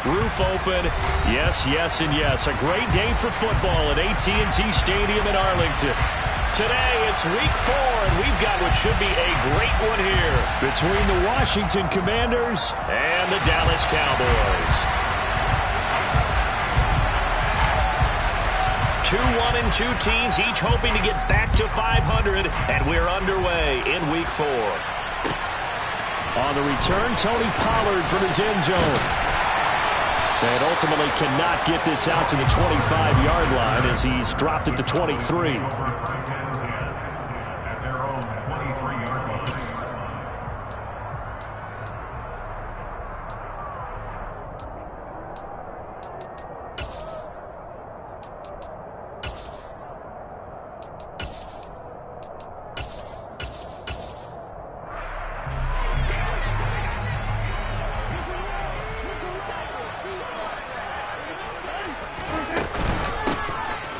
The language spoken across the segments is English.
Roof open. Yes, yes, and yes. A great day for football at AT&T Stadium in Arlington. Today, it's week 4, and we've got what should be a great one here between the Washington Commanders and the Dallas Cowboys. 2-1-2 teams, each hoping to get back to 500, and we're underway in week 4. On the return, Tony Pollard from his end zone. And ultimately cannot get this out to the 25-yard line as he's dropped at the 23.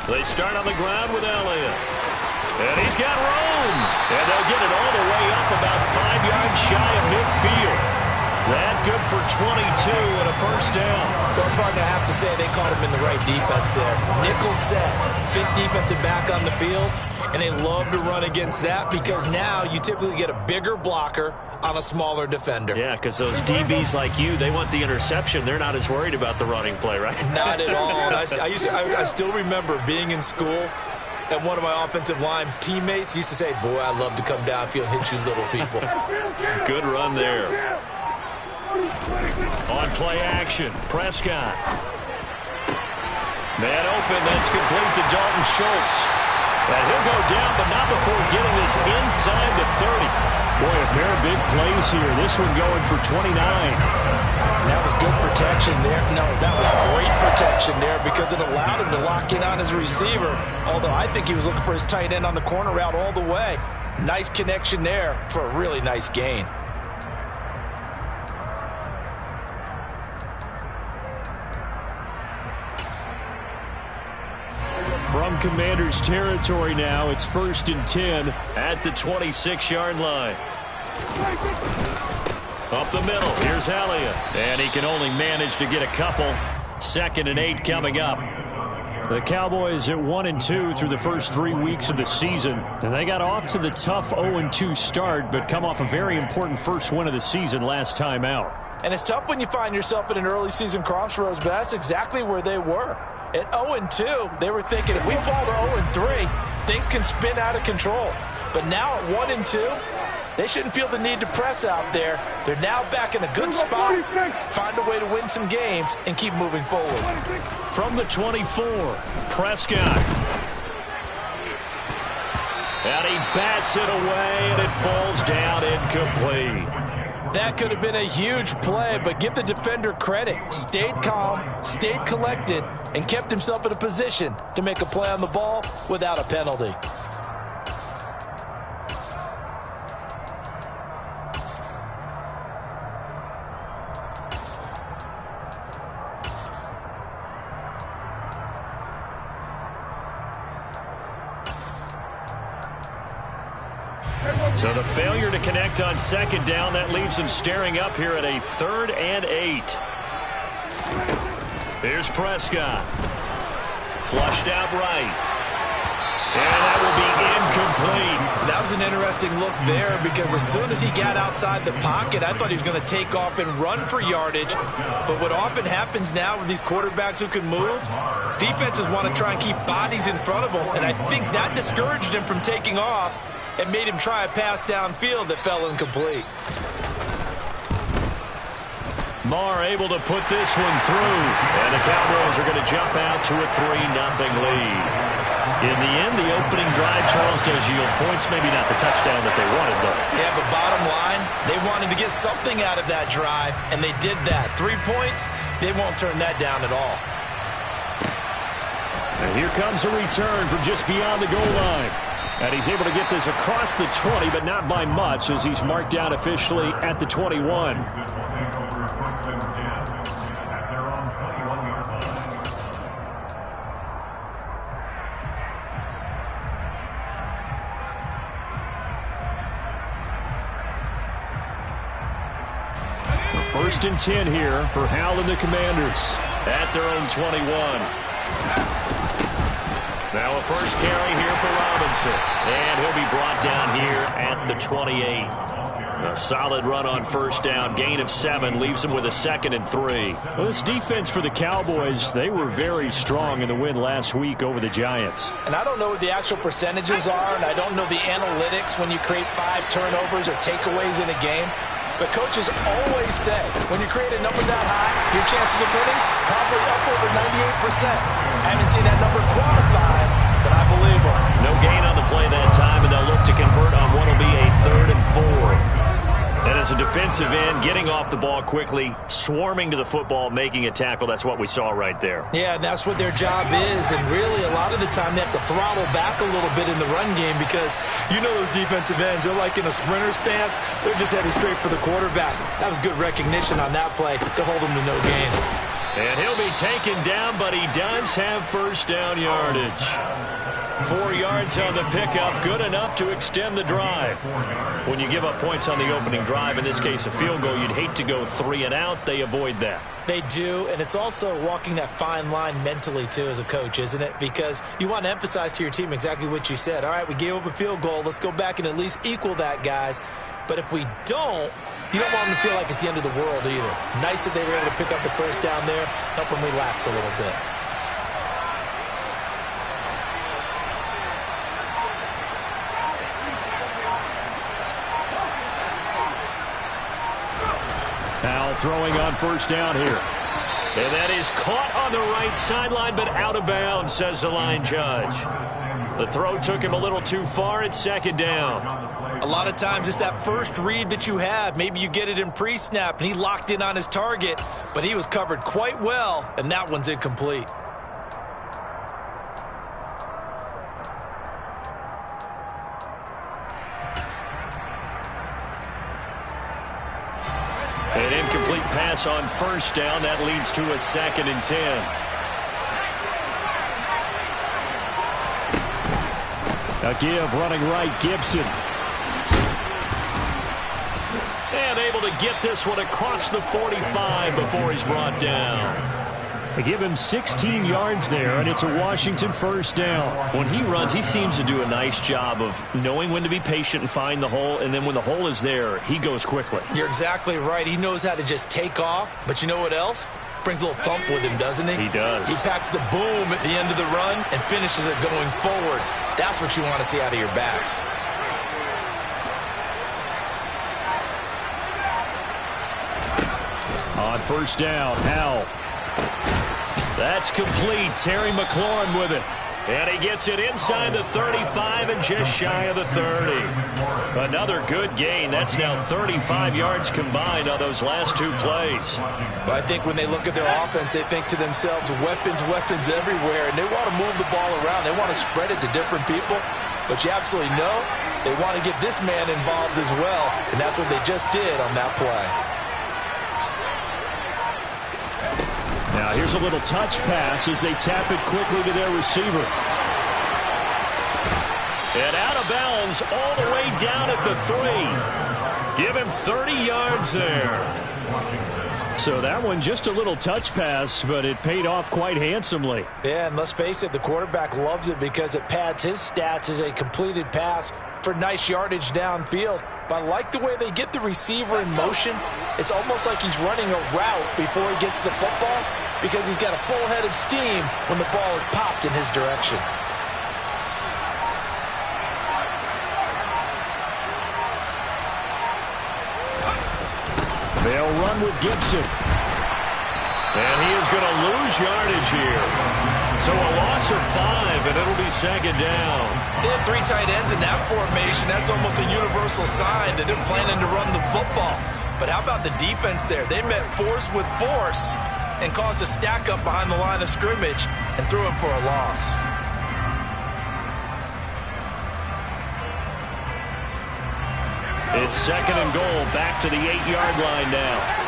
They start on the ground with Elliott. And he's got room. And they'll get it all the way up about 5 yards shy of midfield. That good for 22 and a first down. Well, partner, I have to say they caught him in the right defense there. Nickel set, fit defensive back on the field. And they love to run against that because now you typically get a bigger blocker on a smaller defender. Yeah, because those DBs like you, they want the interception. They're not as worried about the running play, right? Not at all. I still remember being in school, and one of my offensive line teammates used to say, boy, I love to come downfield and hit you little people. Good run there. On play action, Prescott. Man open, that's complete to Dalton Schultz. And he'll go down, but not before getting this inside the 30. Boy, a pair of big plays here. This one going for 29. That was good protection there. No, that was great protection there because it allowed him to lock in on his receiver. Although I think he was looking for his tight end on the corner route all the way. Nice connection there for a really nice gain. From Commanders territory now, it's 1st and 10 at the 26-yard line. Up the middle, here's Elliott. And he can only manage to get a couple. 2nd and 8 coming up. The Cowboys at 1-2 through the first 3 weeks of the season. And they got off to the tough 0-2 start, but come off a very important first win of the season last time out. And it's tough when you find yourself at an early season crossroads, but that's exactly where they were. At 0-2, they were thinking if we fall to 0-3, things can spin out of control. But now at 1-2, they shouldn't feel the need to press out there. They're now back in a good spot, find a way to win some games, and keep moving forward. From the 24, Prescott. And he bats it away, and it falls down incomplete. That could have been a huge play, but give the defender credit. Stayed calm, stayed collected, and kept himself in a position to make a play on the ball without a penalty. So the failure to connect on 2nd down, that leaves them staring up here at a 3rd and 8. Here's Prescott. Flushed out right. And that will be incomplete. That was an interesting look there because as soon as he got outside the pocket, I thought he was going to take off and run for yardage. But what often happens now with these quarterbacks who can move, defenses want to try and keep bodies in front of them. And I think that discouraged him from taking off and made him try a pass downfield that fell incomplete. Marr able to put this one through. And the Cowboys are going to jump out to a 3-0 lead. In the end, the opening drive, Charles, does yield points. Maybe not the touchdown that they wanted, though. Yeah, but bottom line, they wanted to get something out of that drive, and they did that. 3 points, they won't turn that down at all. And here comes a return from just beyond the goal line. And he's able to get this across the 20, but not by much, as he's marked down officially at the 21. First and 10 here for Howell and the Commanders at their own 21. Now a first carry here for Robinson. And he'll be brought down here at the 28. A solid run on first down. Gain of 7 leaves him with a 2nd and 3. Well, this defense for the Cowboys, they were very strong in the win last week over the Giants. And I don't know what the actual percentages are, and I don't know the analytics when you create 5 turnovers or takeaways in a game. But coaches always say, when you create a number that high, your chances of winning probably up over 98%. I haven't seen that number quantified, but I believe them. No gain on the play that time, and they'll look to convert on what will be a 3rd and 4. And as a defensive end, getting off the ball quickly, swarming to the football, making a tackle, that's what we saw right there. Yeah, and that's what their job is. And really, a lot of the time, they have to throttle back a little bit in the run game because you know those defensive ends, they're like in a sprinter stance. They're just headed straight for the quarterback. That was good recognition on that play to hold him to no gain. And he'll be taken down, but he does have first down yardage. 4 yards on the pickup, good enough to extend the drive. When you give up points on the opening drive, in this case a field goal, you'd hate to go 3 and out. They avoid that. They do, and it's also walking that fine line mentally, too, as a coach, isn't it? Because you want to emphasize to your team exactly what you said. All right, we gave up a field goal. Let's go back and at least equal that, guys. But if we don't, you don't want them to feel like it's the end of the world either. Nice that they were able to pick up the first down there, help them relax a little bit. Howell throwing on first down here. And that is caught on the right sideline, but out of bounds, says the line judge. The throw took him a little too far. It's 2nd down. A lot of times it's that first read that you have. Maybe you get it in pre-snap, and he locked in on his target, but he was covered quite well, and that one's incomplete. An incomplete pass on first down. That leads to a 2nd and 10. A give running right, Gibson. And able to get this one across the 45 before he's brought down. They give him 16 yards there, and it's a Washington first down. When he runs, he seems to do a nice job of knowing when to be patient and find the hole, and then when the hole is there, he goes quickly. You're exactly right. He knows how to just take off, but you know what else? Brings a little thump with him, doesn't he? He does. He packs the boom at the end of the run and finishes it going forward. That's what you want to see out of your backs. On first down, Howell. That's complete. Terry McLaurin with it. And he gets it inside the 35 and just shy of the 30. Another good gain. That's now 35 yards combined on those last 2 plays. But I think when they look at their offense, they think to themselves, weapons everywhere, and they want to move the ball around. They want to spread it to different people. But you absolutely know they want to get this man involved as well, and that's what they just did on that play. Now here's a little touch pass as they tap it quickly to their receiver. And out of bounds all the way down at the 3. Give him 30 yards there. So that one just a little touch pass, but it paid off quite handsomely. Yeah, and let's face it, the quarterback loves it because it pads his stats as a completed pass for nice yardage downfield. But I like the way they get the receiver in motion. It's almost like he's running a route before he gets the football because he's got a full head of steam when the ball is popped in his direction. They'll run with Gibson. And he is going to lose yardage here. So a loss of 5, and it'll be 2nd down. They had 3 tight ends in that formation. That's almost a universal sign that they're planning to run the football. But how about the defense there? They met force with force and caused a stack up behind the line of scrimmage and threw him for a loss. It's 2nd and goal, back to the 8-yard line now.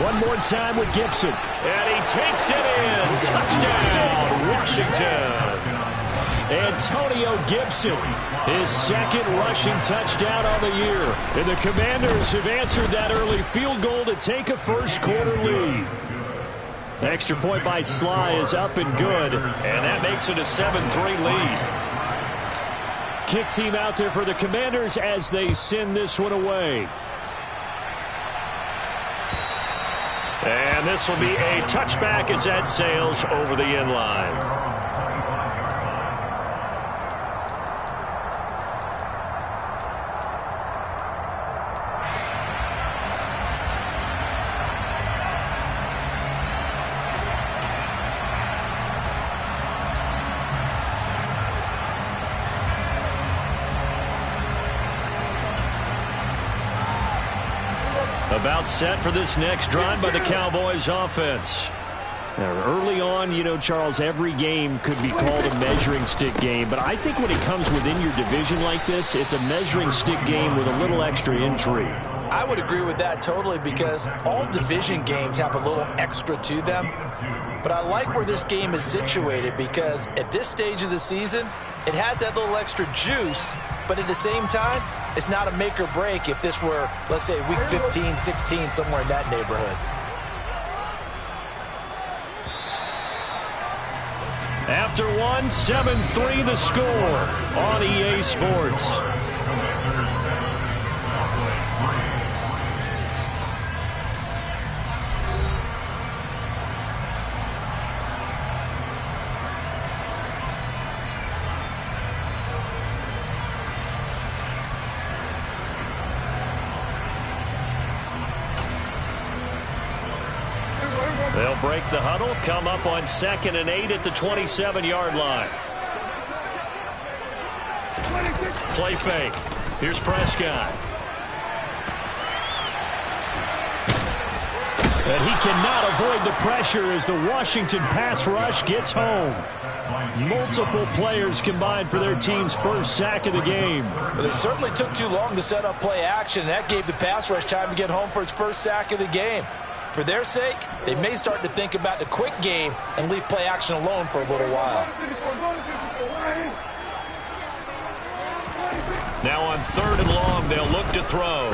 One more time with Gibson. And he takes it in. Touchdown, Washington. Antonio Gibson, his second rushing touchdown on the year. And the Commanders have answered that early field goal to take a first-quarter lead. The extra point by Sly is up and good, and that makes it a 7-3 lead. Kick team out there for the Commanders as they send this one away. And this will be a touchback as that sails over the end line. About set for this next drive by the Cowboys offense. Now, early on, you know, Charles, every game could be called a measuring stick game. But I think when it comes within your division like this, it's a measuring stick game with a little extra intrigue. I would agree with that totally because all division games have a little extra to them. But I like where this game is situated because at this stage of the season, it has that little extra juice, but at the same time, it's not a make or break if this were, let's say, week 15, 16, somewhere in that neighborhood. After one, 7-3 the score on EA Sports. They'll break the huddle, come up on 2nd and 8 at the 27-yard line. Play fake. Here's Prescott. And he cannot avoid the pressure as the Washington pass rush gets home. Multiple players combined for their team's first sack of the game. Well, they certainly took too long to set up play action, and that gave the pass rush time to get home for its first sack of the game. For their sake, they may start to think about the quick game and leave play action alone for a little while. Now on 3rd and long, they'll look to throw.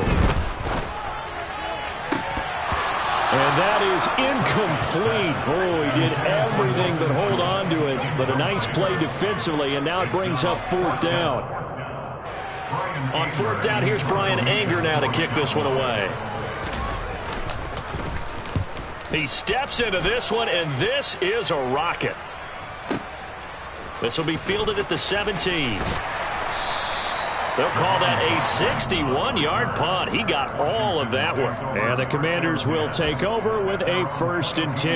And that is incomplete. Oh, he did everything but hold on to it. But a nice play defensively, and now it brings up 4th down. On 4th down, here's Brian Anger now to kick this one away. He steps into this one, and this is a rocket. This will be fielded at the 17. They'll call that a 61-yard punt. He got all of that one. And the Commanders will take over with a 1st and 10.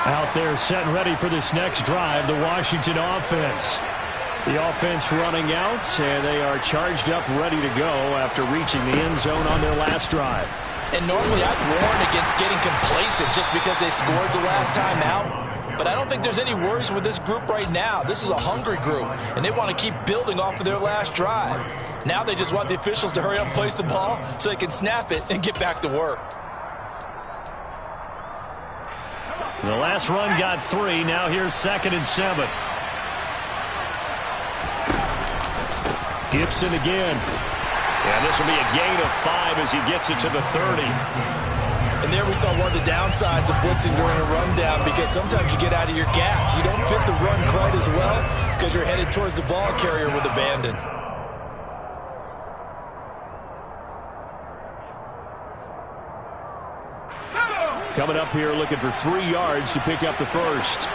Out there set and ready for this next drive, the Washington offense. The offense running out, and they are charged up, ready to go after reaching the end zone on their last drive. And normally I'd warn against getting complacent just because they scored the last time out. But I don't think there's any worries with this group right now. This is a hungry group, and they want to keep building off of their last drive. Now they just want the officials to hurry up and place the ball so they can snap it and get back to work. The last run got 3. Now here's 2nd and 7. Gibson again. And this will be a gain of 5 as he gets it to the 30. And there we saw one of the downsides of blitzing during a rundown because sometimes you get out of your gaps. You don't fit the run quite as well because you're headed towards the ball carrier with abandon. Coming up here looking for 3 yards to pick up the first.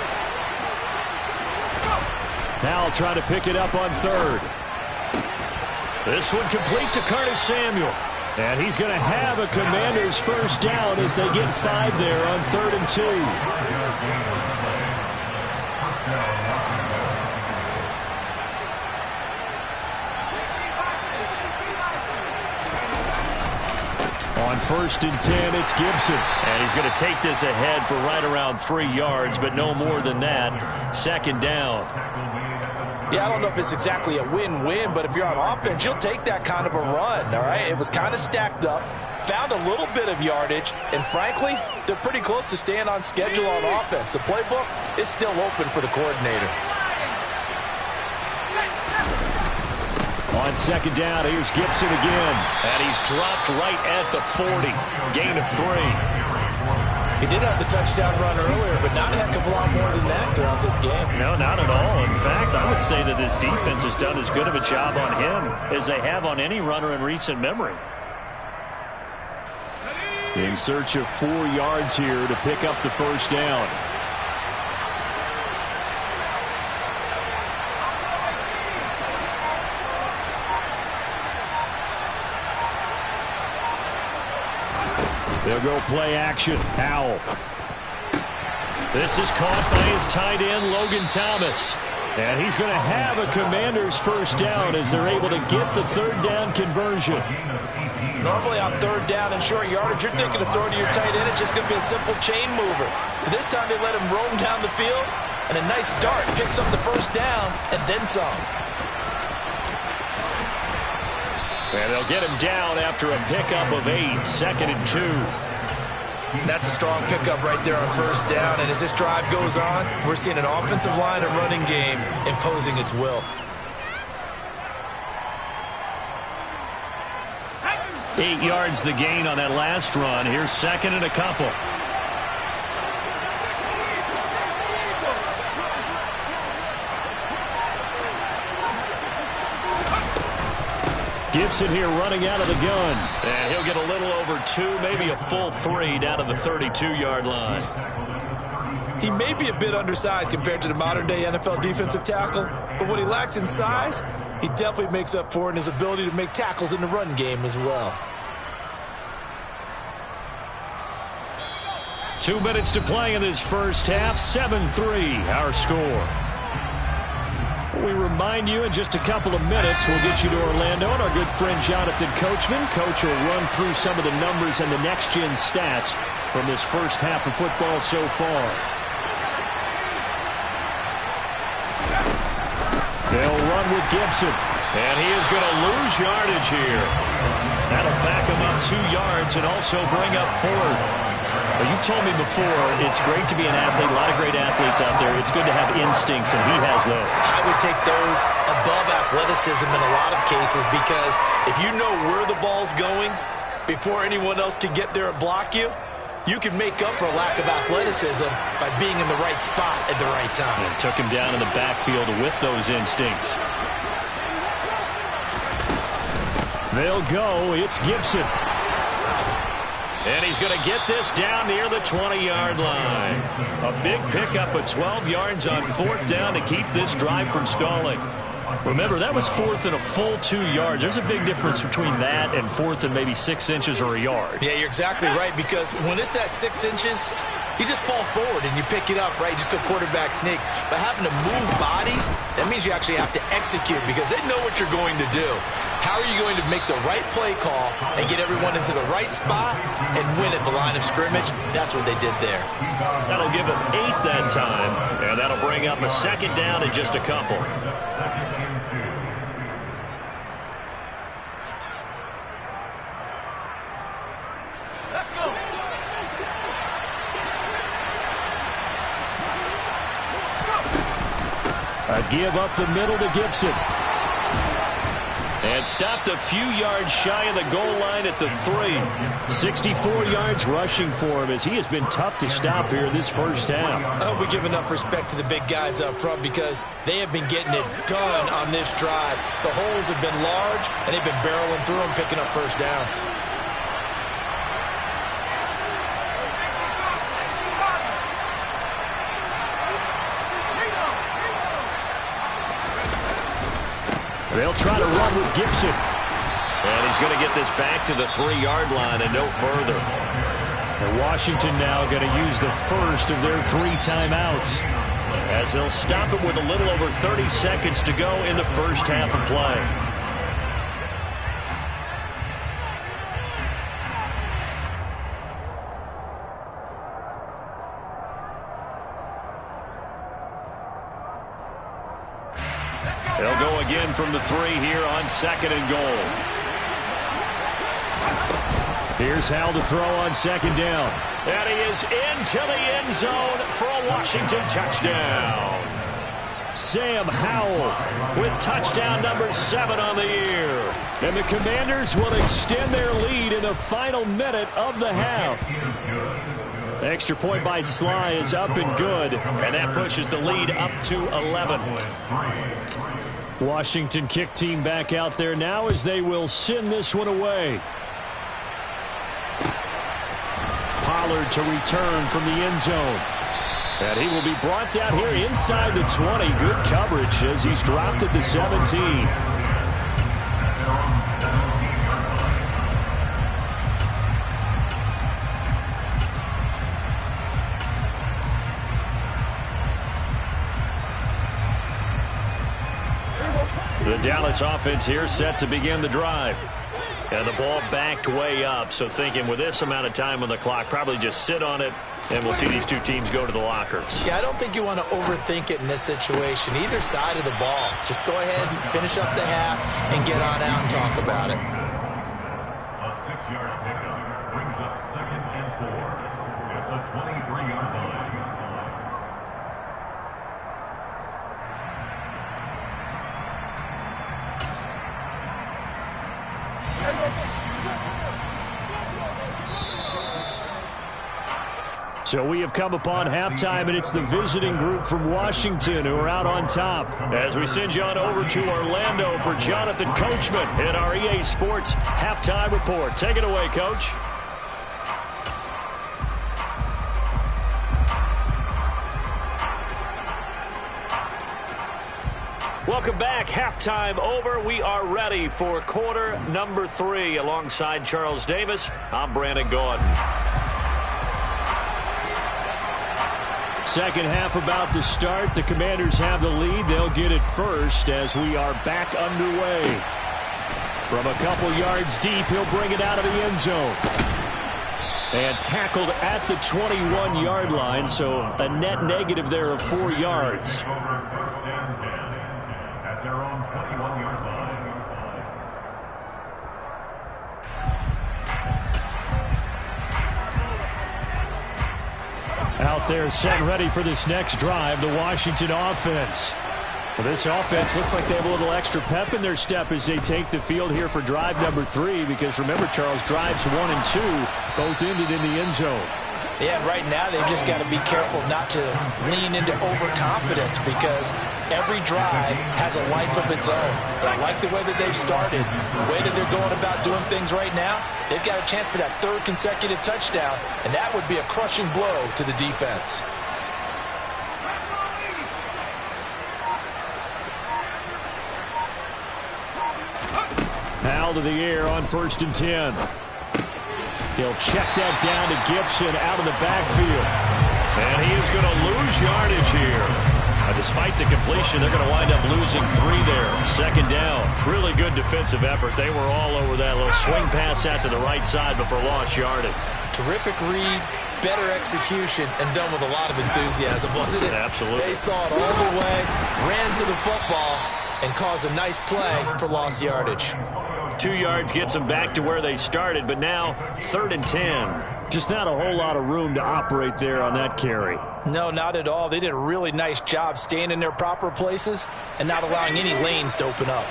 Now trying to pick it up on 3rd. This one complete to Curtis Samuel. And he's going to have a Commanders first down as they get 5 there on 3rd and 2. On 1st and 10, it's Gibson. And he's going to take this ahead for right around 3 yards, but no more than that. 2nd down. Yeah, I don't know if it's exactly a win-win, but if you're on offense, you'll take that kind of a run, all right? It was kind of stacked up, found a little bit of yardage, and frankly, they're pretty close to staying on schedule on offense. The playbook is still open for the coordinator. On 2nd down, here's Gibson again. And he's dropped right at the 40. Gain of 3. He did have the touchdown run earlier, but not a heck of a lot more than that throughout this game. No, not at all. In fact, I would say that this defense has done as good of a job on him as they have on any runner in recent memory. In search of 4 yards here to pick up the 1st down. They'll go play action. Howell. This is caught by his tight end, Logan Thomas. And he's going to have a Commanders 1st down as they're able to get the 3rd down conversion. Normally on 3rd down and short yardage, you're thinking of throwing to your tight end. It's just going to be a simple chain mover. But this time they let him roam down the field, and a nice dart picks up the 1st down and then some. And they'll get him down after a pickup of 8, 2nd and 2. That's a strong pickup right there on 1st down. And as this drive goes on, we're seeing an offensive line and running game imposing its will. 8 yards the gain on that last run. Here's 2nd and a couple. Gibson here running out of the gun. And he'll get a little over 2, maybe a full 3 down to the 32-yard line. He may be a bit undersized compared to the modern-day NFL defensive tackle, but what he lacks in size, he definitely makes up for in his ability to make tackles in the run game as well. 2 minutes to play in this first half. 7-3, our score. We remind you in just a couple of minutes, we'll get you to Orlando and our good friend Jonathan Coachman. Coach will run through some of the numbers and the next-gen stats from this first half of football so far. They'll run with Gibson. And he is going to lose yardage here. That'll back him up 2 yards and also bring up 4th. Well, you've told me before, it's great to be an athlete. A lot of great athletes out there. It's good to have instincts, and he has those. I would take those above athleticism in a lot of cases because if you know where the ball's going before anyone else can get there and block you, you can make up for a lack of athleticism by being in the right spot at the right time. And took him down in the backfield with those instincts. They'll go. It's Gibson. And he's going to get this down near the 20-yard line. A big pickup of 12 yards on 4th down to keep this drive from stalling. Remember, that was 4th and a full 2 yards. There's a big difference between that and 4th and maybe 6 inches or a yard. Yeah, you're exactly right, because when it's that 6 inches, you just fall forward and you pick it up, right? You just go quarterback sneak. But having to move bodies, that means you actually have to execute because they know what you're going to do. How are you going to make the right play call and get everyone into the right spot and win at the line of scrimmage? That's what they did there. That'll give them 8 that time, and that'll bring up a 2nd down in just a couple. Let's go. A give up the middle to Gibson. And stopped a few yards shy of the goal line at the 3. 64 yards rushing for him as he has been tough to stop here this first half. I hope we give enough respect to the big guys up front because they have been getting it done on this drive. The holes have been large, and they've been barreling through them, picking up 1st downs. They'll try to run with Gibson. And he's going to get this back to the 3-yard line and no further. And Washington now going to use the first of their 3 timeouts as they'll stop it with a little over 30 seconds to go in the first half of play. from the 3 here on 2nd and goal. Here's Howell to throw on 2nd down. And he is into the end zone for a Washington touchdown. Sam Howell with touchdown number 7 on the year. And the Commanders will extend their lead in the final minute of the half. Extra point by Sly is up and good, and that pushes the lead up to 11. Washington kick team back out there now as they will send this one away. Pollard to return from the end zone. And he will be brought down here inside the 20. Good coverage as he's dropped at the 17. The Dallas offense here set to begin the drive. And the ball backed way up, so thinking with this amount of time on the clock, probably just sit on it, and we'll see these two teams go to the lockers. Yeah, I don't think you want to overthink it in this situation. Either side of the ball. Just go ahead and finish up the half and get on out and talk about it. A 6-yard pickup brings up 2nd and 4 at the 23-yard line. So we have come upon halftime, and it's the visiting group from Washington who are out on top. As we send you on over to Orlando for Jonathan Coachman in our EA Sports Halftime Report. Take it away, Coach. Welcome back. Halftime over. We are ready for quarter number 3. Alongside Charles Davis, I'm Brandon Gordon. Second half about to start. The Commanders have the lead. They'll get it first as we are back underway. From a couple yards deep, he'll bring it out of the end zone. And tackled at the 21-yard line, so a net negative there of 4 yards. At their own 21-yard line. Out there set ready for this next drive, the Washington offense. Well, this offense looks like they have a little extra pep in their step as they take the field here for drive number 3, because remember, Charles, drives 1 and 2 both ended in the end zone. Yeah, right now they've just got to be careful not to lean into overconfidence, because every drive has a life of its own. But I like the way that they've started, the way that they're going about doing things right now. They've got a chance for that 3rd consecutive touchdown, and that would be a crushing blow to the defense. Howell to the air on 1st and 10. He'll check that down to Gibson out of the backfield. And he is going to lose yardage here. Despite the completion, they're going to wind up losing 3 there. 2nd down. Really good defensive effort. They were all over that little swing pass out to the right side before lost yardage. Terrific read, better execution, and done with a lot of enthusiasm, wasn't it? Absolutely. They saw it all the way, ran to the football, and caused a nice play for lost yardage. 2 yards gets them back to where they started, but now 3rd and 10. Just not a whole lot of room to operate there on that carry. No, not at all. They did a really nice job staying in their proper places and not allowing any lanes to open up.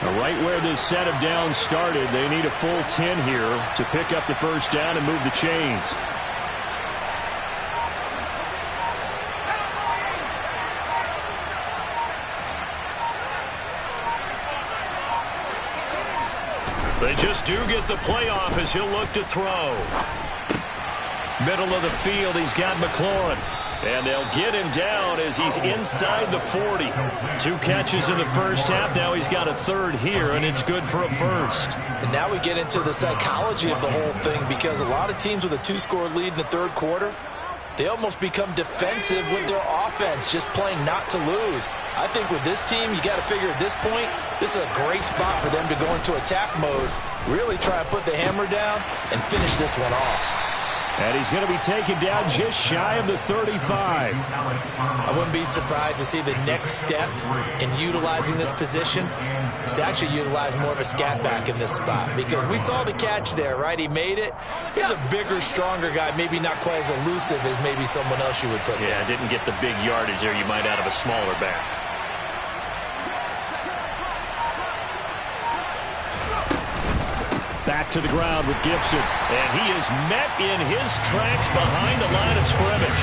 Right where this set of downs started, they need a full 10 here to pick up the 1st down and move the chains. They just do get the playoff as he'll look to throw. Middle of the field, he's got McLaurin. And they'll get him down as he's inside the 40. 2 catches in the first half. Now he's got a 3rd here, and it's good for a 1st. And now we get into the psychology of the whole thing, because a lot of teams with a 2-score lead in the 3rd quarter, they almost become defensive with their offense, just playing not to lose. I think with this team, you got to figure at this point, this is a great spot for them to go into attack mode, really try to put the hammer down and finish this one off. And he's going to be taken down just shy of the 35. I wouldn't be surprised to see the next step in utilizing this position is to actually utilize more of a scat back in this spot, because we saw the catch there, right? He made it. He's a bigger, stronger guy, maybe not quite as elusive as maybe someone else you would put there. Yeah, didn't get the big yardage there you might out of a smaller back. Back to the ground with Gibson. And he is met in his tracks behind the line of scrimmage.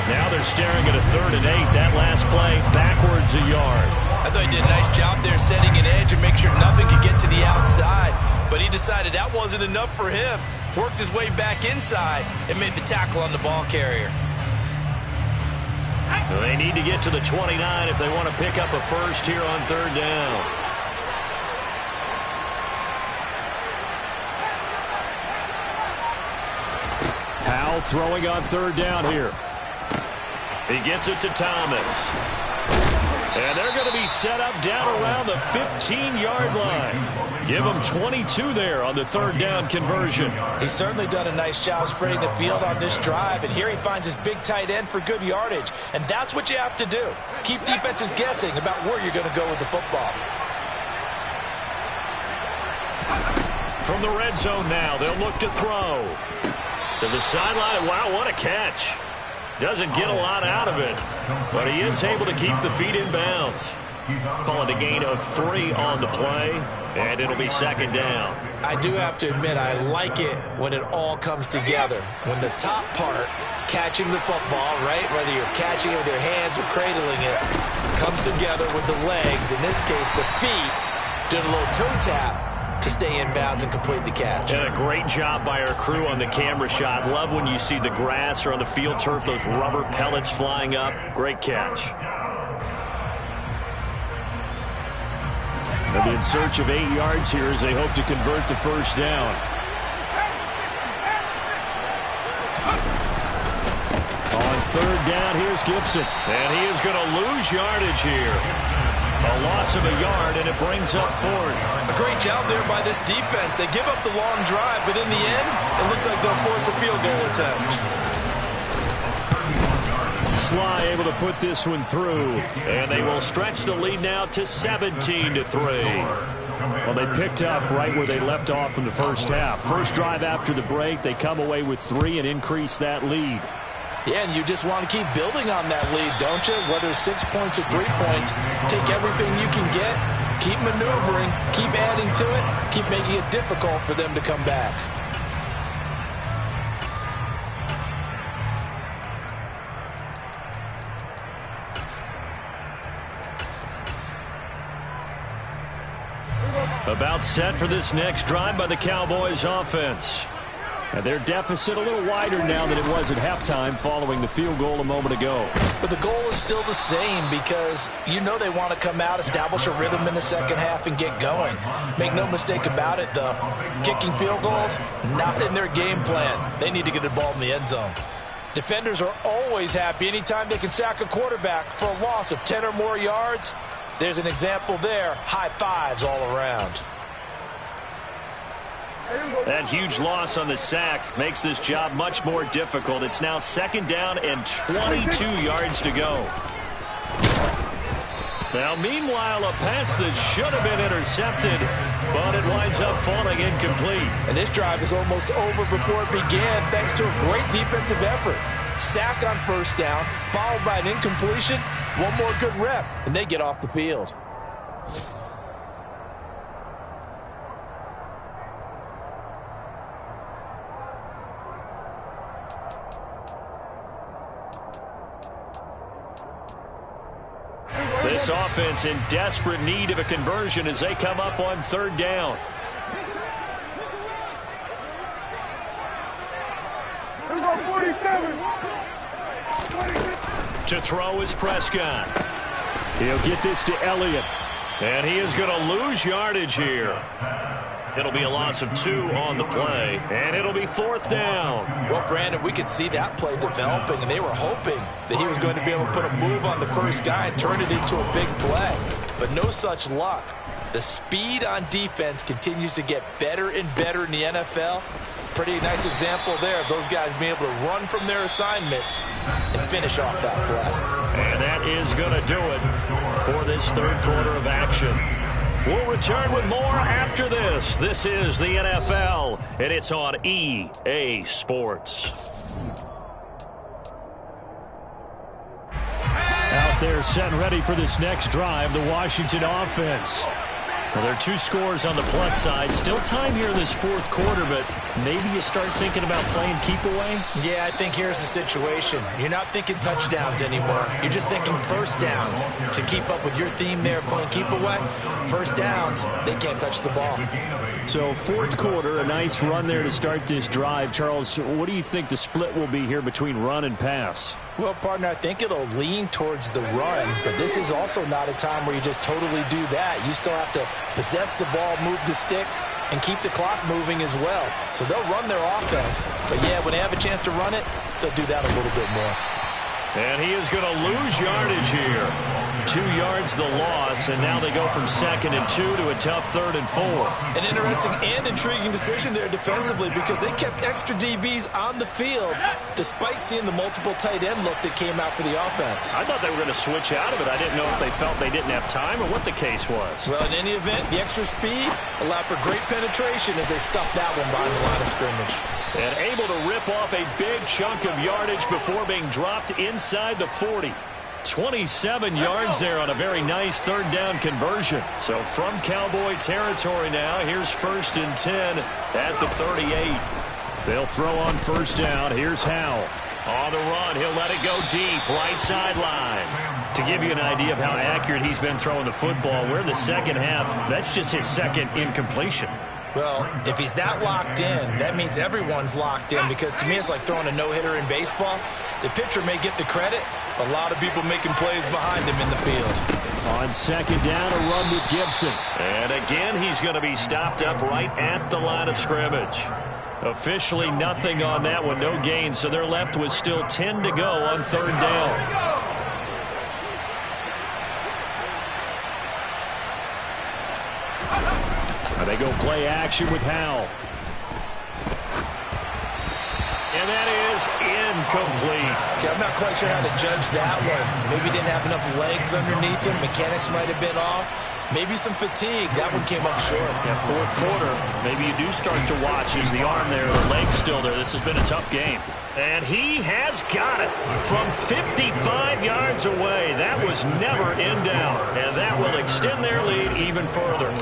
Now they're staring at a 3rd and 8. That last play, backwards a yard. I thought he did a nice job there setting an edge and make sure nothing could get to the outside. But he decided that wasn't enough for him. Worked his way back inside and made the tackle on the ball carrier. They need to get to the 29 if they want to pick up a first here on 3rd down. Powell throwing on 3rd down here. He gets it to Thomas. And they're going to be set up down around the 15-yard line. Give them 22 there on the 3rd down conversion. He's certainly done a nice job spreading the field on this drive, and here he finds his big tight end for good yardage. And that's what you have to do. Keep defenses guessing about where you're going to go with the football. From the red zone now, they'll look to throw. To the sideline. Wow, what a catch. Doesn't get a lot out of it, but he is able to keep the feet in bounds. Call it a gain of 3 on the play, and it'll be 2nd down. I do have to admit, I like it when it all comes together. When the top part, catching the football, right, whether you're catching it with your hands or cradling it, comes together with the legs, in this case the feet, doing a little toe tap to stay in bounds and complete the catch. And a great job by our crew on the camera shot. Love when you see the grass or on the field turf, those rubber pellets flying up. Great catch. They'll be in search of 8 yards here as they hope to convert the first down. On 3rd down, here's Gibson. And he is going to lose yardage here. A loss of a yard, and it brings up 4th. A great job there by this defense. They give up the long drive, but in the end, it looks like they'll force a field goal attempt. Sly able to put this one through, and they will stretch the lead now to 17-3. Well, they picked up right where they left off in the first half. First drive after the break, they come away with 3 and increase that lead. Yeah, and you just want to keep building on that lead, don't you? Whether it's 6 points or 3 points, take everything you can get, keep maneuvering, keep adding to it, keep making it difficult for them to come back. About set for this next drive by the Cowboys offense. And their deficit a little wider now than it was at halftime following the field goal a moment ago. But the goal is still the same, because you know they want to come out, establish a rhythm in the second half, and get going. Make no mistake about it, though. Kicking field goals, not in their game plan. They need to get the ball in the end zone. Defenders are always happy anytime they can sack a quarterback for a loss of 10 or more yards. There's an example there. High fives all around. That huge loss on the sack makes this job much more difficult. It's now 2nd down and 22 yards to go. Now, meanwhile, a pass that should have been intercepted, but it winds up falling incomplete. And this drive is almost over before it began, thanks to a great defensive effort. Sack on 1st down, followed by an incompletion. One more good rep, and they get off the field. This offense in desperate need of a conversion as they come up on 3rd down. To throw is Prescott. He'll get this to Elliott. And he is going to lose yardage here. It'll be a loss of 2 on the play, and it'll be 4th down. Well, Brandon, we could see that play developing, and they were hoping that he was going to be able to put a move on the first guy and turn it into a big play. But no such luck. The speed on defense continues to get better and better in the NFL. pretty nice example there of those guys being able to run from their assignments and finish off that play. And that is going to do it for this third quarter of action. We'll return with more after this. This is the NFL, and it's on EA Sports. Out there set and ready for this next drive, the Washington offense. Well, there are 2 scores on the plus side. Still time here in this fourth quarter, but maybe you start thinking about playing keep away? Yeah, I think here's the situation. You're not thinking touchdowns anymore. You're just thinking first downs. To keep up with your theme there, playing keep away, first downs, they can't touch the ball. So fourth quarter, a nice run there to start this drive. Charles, what do you think the split will be here between run and pass? Well, partner, I think it'll lean towards the run, but this is also not a time where you just totally do that. You still have to possess the ball, move the sticks, and keep the clock moving as well. So they'll run their offense, but yeah, when they have a chance to run it, they'll do that a little bit more. And he is going to lose yardage here. 2 yards the loss, and now they go from 2nd and 2 to a tough 3rd and 4. An interesting and intriguing decision there defensively because they kept extra DBs on the field despite seeing the multiple tight end look that came out for the offense. I thought they were going to switch out of it. I didn't know if they felt they didn't have time or what the case was. Well, in any event, the extra speed allowed for great penetration as they stuffed that one behind the line of scrimmage. And able to rip off a big chunk of yardage before being dropped inside the 40. 27 yards there on a very nice 3rd down conversion. So from Cowboy territory now, here's 1st and 10 at the 38. They'll throw on 1st down. Here's Howell. On the run, he'll let it go deep, right sideline. To give you an idea of how accurate he's been throwing the football, we're in the second half. That's just his 2nd incompletion. Well, if he's that locked in, that means everyone's locked in because to me it's like throwing a no-hitter in baseball. The pitcher may get the credit, but a lot of people making plays behind him in the field. On 2nd down, a run with Gibson. And again, he's going to be stopped up right at the line of scrimmage. Officially nothing on that one, no gain, so they're left with still 10 to go on 3rd down. They go play action with Howell. And that is incomplete. Okay, I'm not quite sure how to judge that one. Maybe didn't have enough legs underneath him. Mechanics might have been off. Maybe some fatigue. That one came up short. Yeah, fourth quarter, maybe you do start to watch. Is the arm there, the leg's still there. This has been a tough game. And he has got it from 55 yards away. That was never in doubt. And that will extend their lead even further.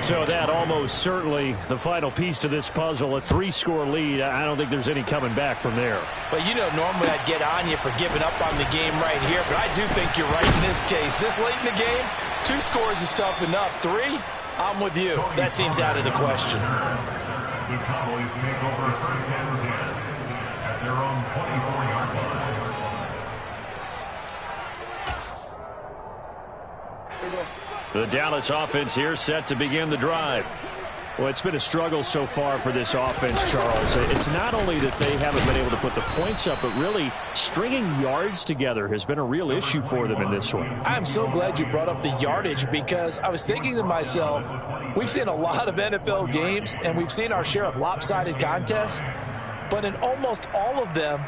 So that almost certainly the final piece to this puzzle, a 3-score lead. I don't think there's any coming back from there. But you know, normally I'd get on you for giving up on the game right here, but I do think you're right in this case. This late in the game, 2 scores is tough enough. 3, I'm with you. That seems out of the question. The Cowboys take over 1st and 10 at their own 24-yard line. The Dallas offense here set to begin the drive. Well, it's been a struggle so far for this offense, Charles. It's not only that they haven't been able to put the points up, but really stringing yards together has been a real issue for them in this one. I'm so glad you brought up the yardage because I was thinking to myself, we've seen a lot of NFL games and we've seen our share of lopsided contests, but in almost all of them,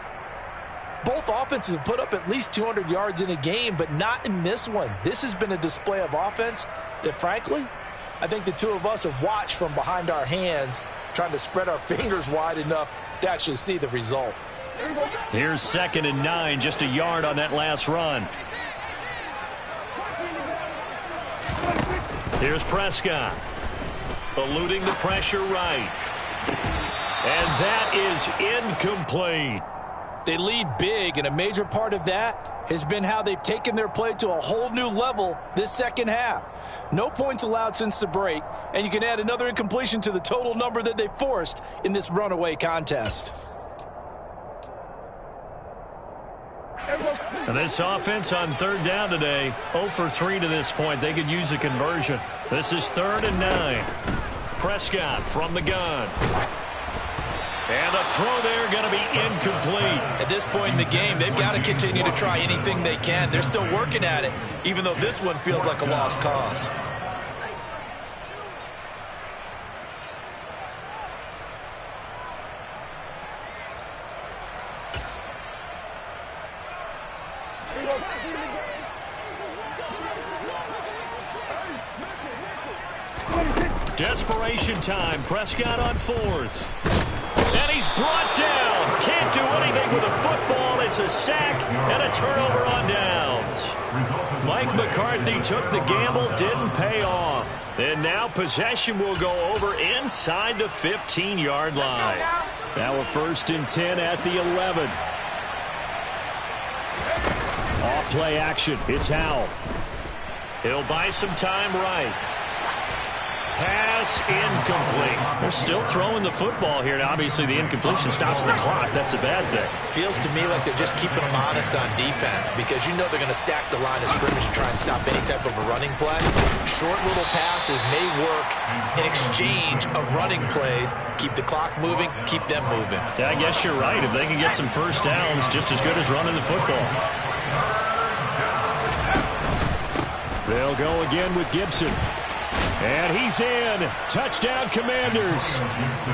both offenses have put up at least 200 yards in a game, but not in this one. This has been a display of offense that, frankly, I think the two of us have watched from behind our hands, trying to spread our fingers wide enough to actually see the result. Here's 2nd and 9, just a yard on that last run. Here's Prescott, eluding the pressure right. And that is incomplete. They lead big, and a major part of that has been how they've taken their play to a whole new level this second half. No points allowed since the break, and you can add another incompletion to the total number that they forced in this runaway contest. And this offense on 3rd down today, 0 for 3 to this point. They could use a conversion. This is 3rd and 9. Prescott from the gun. And the throw there going to be incomplete. At this point in the game, they've got to continue to try anything they can. They're still working at it, even though this one feels like a lost cause. desperation time. Prescott on fourth. And he's brought down. Can't do anything with a football. It's a sack and a turnover on downs. Mike McCarthy took the gamble, didn't pay off. And now possession will go over inside the 15-yard line. Now a 1st and 10 at the 11. Off play action. It's Howell. He'll buy some time right. Pass incomplete. They're still throwing the football here. Now, obviously, the incompletion stops the clock. That's a bad thing. Feels to me like they're just keeping them honest on defense because you know they're going to stack the line of scrimmage and try and stop any type of a running play. Short little passes may work in exchange of running plays. Keep the clock moving, keep them moving. Yeah, I guess you're right. If they can get some first downs, just as good as running the football. They'll go again with Gibson. And he's in. Touchdown, Commanders.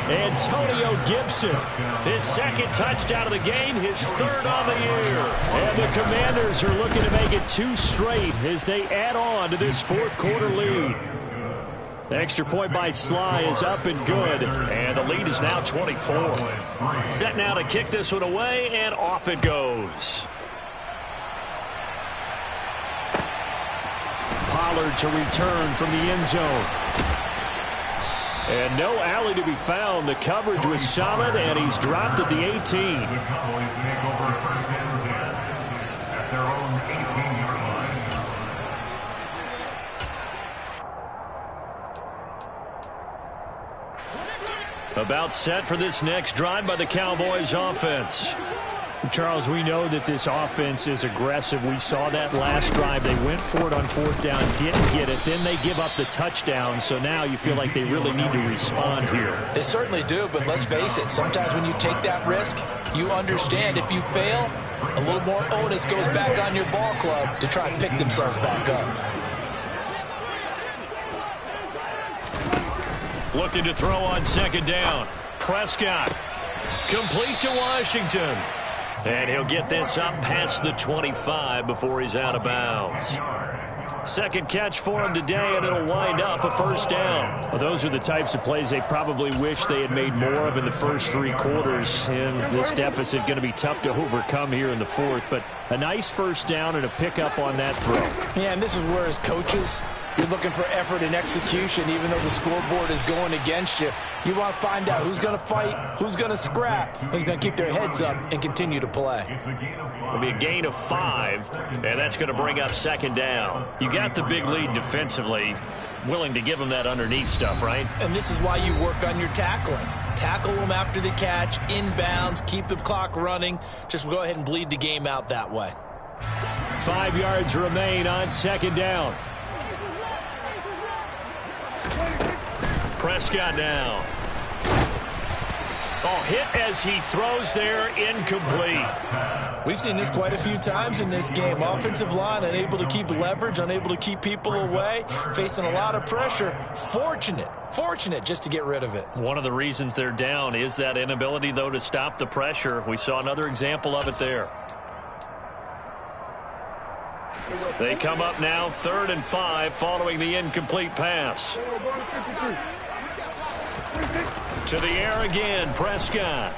Antonio Gibson. His 2nd touchdown of the game, his 3rd on the year. And the Commanders are looking to make it 2 straight as they add on to this 4th quarter lead. The extra point by Sly is up and good. And the lead is now 24. Set now to kick this one away, and off it goes. Pollard to return from the end zone. And no alley to be found. The coverage was solid, and he's dropped at the 18. The Cowboys make over 1st and 10 at their own 18-yard line. About set for this next drive by the Cowboys offense. Charles, we know that this offense is aggressive. We saw that last drive. They went for it on 4th down, didn't get it. Then they give up the touchdown. So now you feel like they really need to respond here. They certainly do, but let's face it. Sometimes when you take that risk, you understand if you fail, a little more onus goes back on your ball club to try and pick themselves back up. Looking to throw on 2nd down. Prescott. Complete to Washington. And he'll get this up past the 25 before he's out of bounds. 2nd catch for him today, and it'll wind up a 1st down. Well, those are the types of plays they probably wish they had made more of in the first 3 quarters. And this deficit going to be tough to overcome here in the 4th. But a nice 1st down and a pickup on that throw. Yeah, and this is where as coaches, you're looking for effort and execution, even though the scoreboard is going against you. You want to find out who's going to fight, who's going to scrap, who's going to keep their heads up and continue to play. It'll be a gain of 5, and that's going to bring up 2nd down. You got the big lead defensively, willing to give them that underneath stuff, right? And this is why you work on your tackling. Tackle them after the catch, inbounds, keep the clock running. Just go ahead and bleed the game out that way. 5 yards remain on 2nd down. Prescott now. Oh, hit as he throws there, incomplete. We've seen this quite a few times in this game. Offensive line unable to keep leverage, unable to keep people away, facing a lot of pressure. Fortunate just to get rid of it. One of the reasons they're down is that inability, though, to stop the pressure. We saw another example of it there. They come up now 3rd and 5 following the incomplete pass. To the air again, Prescott.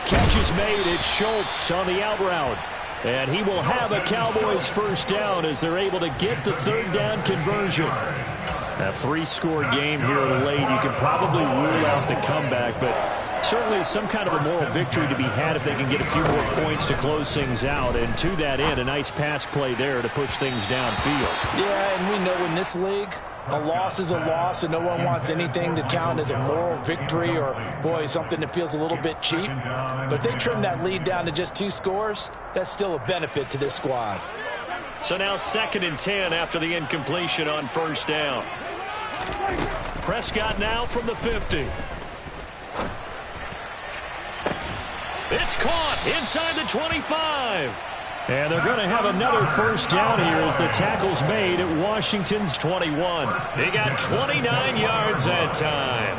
Catch is made. It's Schultz on the out route. And he will have a Cowboys 1st down as they're able to get the 3rd down conversion. A 3-score game here late. You can probably rule out the comeback, but certainly some kind of a moral victory to be had if they can get a few more points to close things out. And to that end, a nice pass play there to push things downfield. Yeah, and we know in this league, a loss is a loss, and no one wants anything to count as a moral victory or, boy, something that feels a little bit cheap. But if they trim that lead down to just 2 scores, that's still a benefit to this squad. So now 2nd and 10 after the incompletion on 1st down. Prescott now from the 50. It's caught inside the 25. And they're going to have another 1st down here as the tackle's made at Washington's 21. They got 29 yards that time.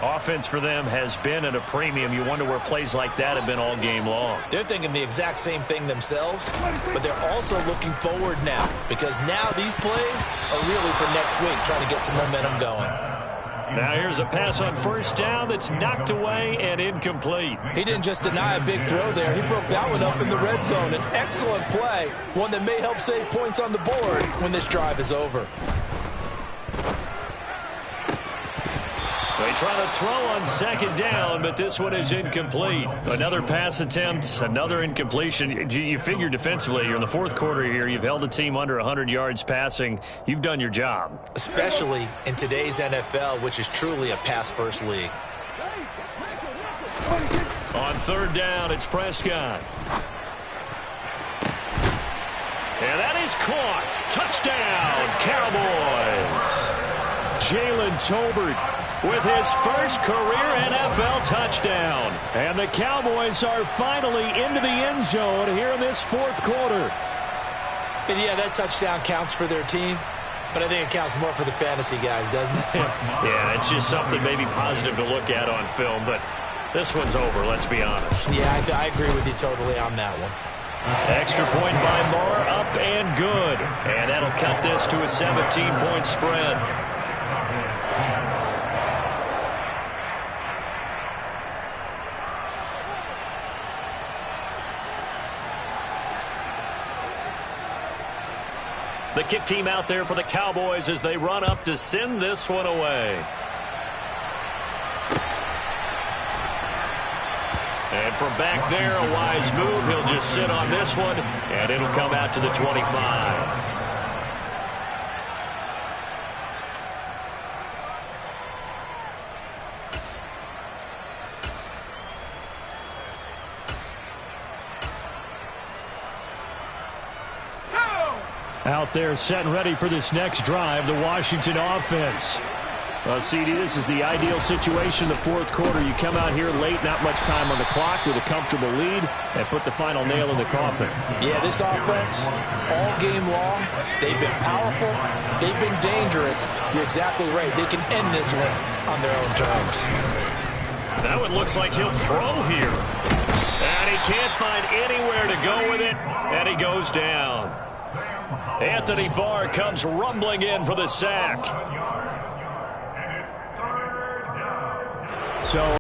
Offense for them has been at a premium. You wonder where plays like that have been all game long. They're thinking the exact same thing themselves, but they're also looking forward now because now these plays are really for next week, trying to get some momentum going. Now here's a pass on first down that's knocked away and incomplete. He didn't just deny a big throw there. He broke that one up in the red zone. An excellent play, one that may help save points on the board when this drive is over. They try to throw on second down, but this one is incomplete. Another pass attempt, another incompletion. You figure defensively, you're in the fourth quarter here. You've held the team under 100 yards passing. You've done your job. Especially in today's NFL, which is truly a pass-first league. On third down, it's Prescott. And that is caught. Touchdown, Cowboys. Jalen Tolbert with his first career NFL touchdown. And the Cowboys are finally into the end zone here in this fourth quarter. And yeah, that touchdown counts for their team, but I think it counts more for the fantasy guys, doesn't it? Yeah, it's just something maybe positive to look at on film, but this one's over, let's be honest. Yeah, I agree with you totally on that one. Extra point by Moore, up and good. And that'll cut this to a 17-point spread. The kick team out there for the Cowboys as they run up to send this one away. And from back there, a wise move. He'll just sit on this one, and it'll come out to the 25. Out there set and ready for this next drive, the Washington offense. Well, CD, this is the ideal situation, the fourth quarter. You come out here late, not much time on the clock with a comfortable lead, and put the final nail in the coffin. Yeah, this offense, all game long, they've been powerful, they've been dangerous. You're exactly right. They can end this one on their own terms. That one looks like he'll throw here. And he can't find anywhere to go with it, and he goes down. Anthony Barr comes rumbling in for the sack. So